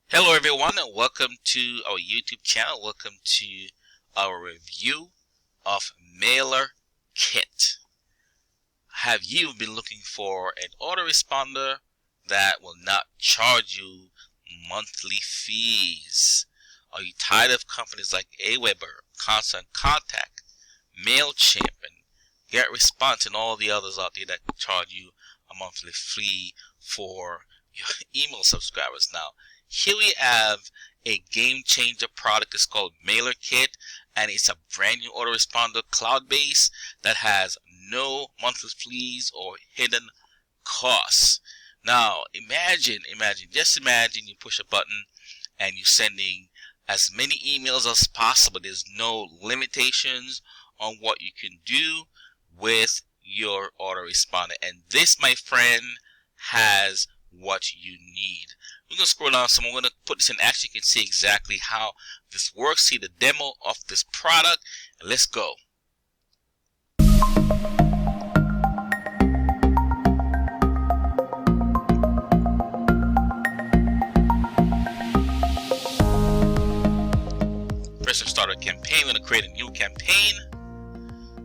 Hello everyone and welcome to our YouTube channel. Welcome to our review of Mailer Kit. Have you been looking for an autoresponder that will not charge you monthly fees? Are you tired of companies like Aweber, Constant Contact, MailChimp, and GetResponse and all the others out there that charge you a monthly fee for your email subscribers? Now, here we have a game changer product. It's called Mailer Kit, and it's a brand new autoresponder cloud-based that has no monthly fees or hidden costs. Now just imagine you push a button and you're sending as many emails as possible. There's no limitations on what you can do with your autoresponder, and this, my friend, has what you need. We're going to scroll down some. I'm going to put this in action. You can see exactly how this works. See the demo of this product. And let's go. First, start a campaign. We're going to create a new campaign.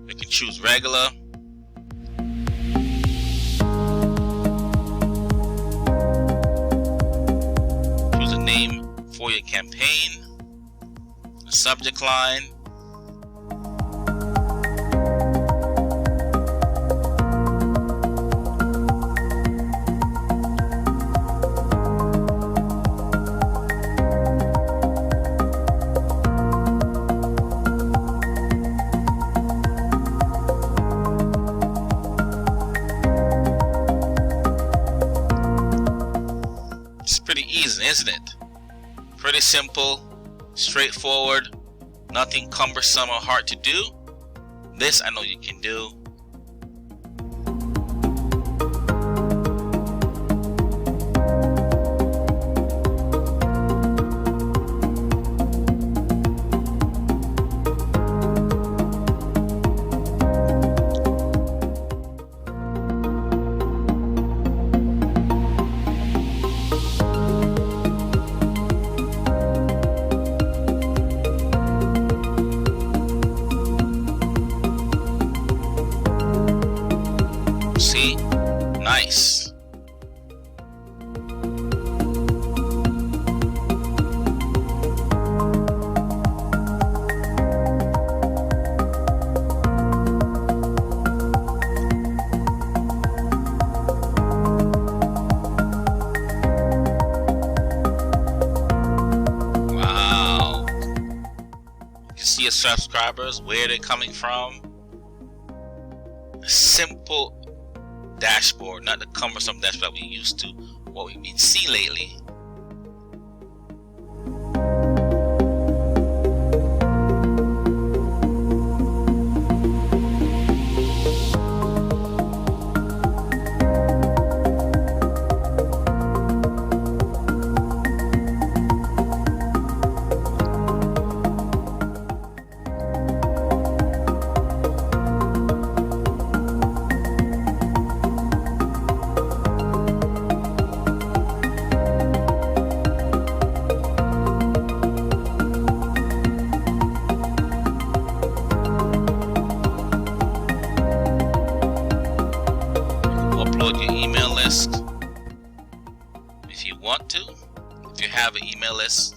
We can choose regular. For your campaign, the subject line, it's pretty easy, isn't it? Pretty simple, straightforward, nothing cumbersome or hard to do. This I know you can do. See? Nice. Wow. You can see your subscribers, where they're coming from. Simple dashboard, not the cumbersome dashboard we used to, what we've been seeing lately. Upload your email list if you want to, if you have an email list.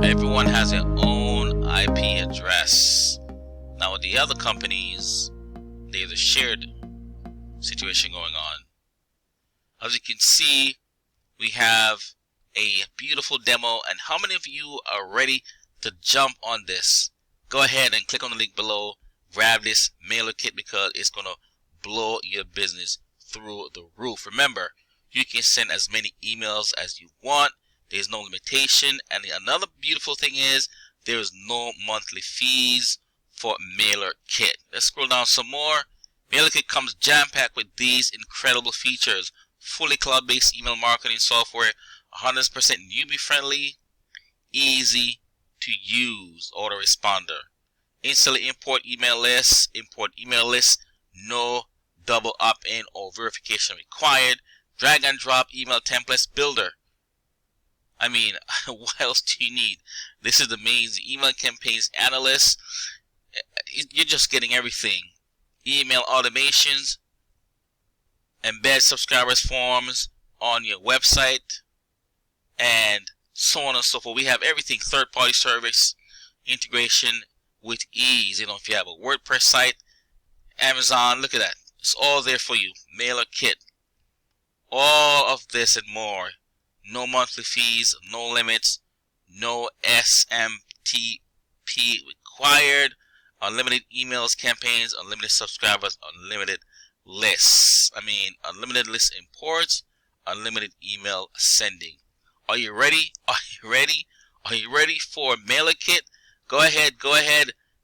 Everyone has their own IP address. Now with the other companies, there's a shared situation going on. As you can see, we have a beautiful demo, and how many of you are ready to jump on this? Go ahead and click on the link below, grab this Mailer Kit, because it's going to blow your business through the roof. Remember, you can send as many emails as you want. There's no limitation. And another beautiful thing is there is no monthly fees for MailerKit. Let's scroll down some more. MailerKit comes jam-packed with these incredible features. Fully cloud-based email marketing software, 100% newbie friendly, easy to use autoresponder. Instantly import email lists, no double opt-in or verification required. Drag and drop email templates builder. I mean, what else do you need? This is amazing. Email campaigns analyst. You're just getting everything. Email automations, embed subscribers forms on your website, and so on and so forth. We have everything. Third-party service integration with ease. You know, if you have a WordPress site, Amazon, look at that. It's all there for you. MailerKit. All of this and more. No monthly fees, no limits, no SMTP required. Unlimited emails, campaigns, unlimited subscribers, unlimited lists. I mean, unlimited list imports, unlimited email sending. Are you ready? Are you ready? Are you ready for MailerKit? Go ahead,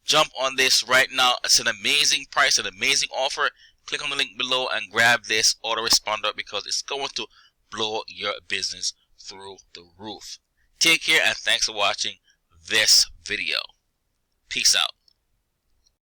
jump on this right now. It's an amazing price, an amazing offer. Click on the link below and grab this autoresponder because it's going to blow your business through the roof. Take care and thanks for watching this video. Peace out.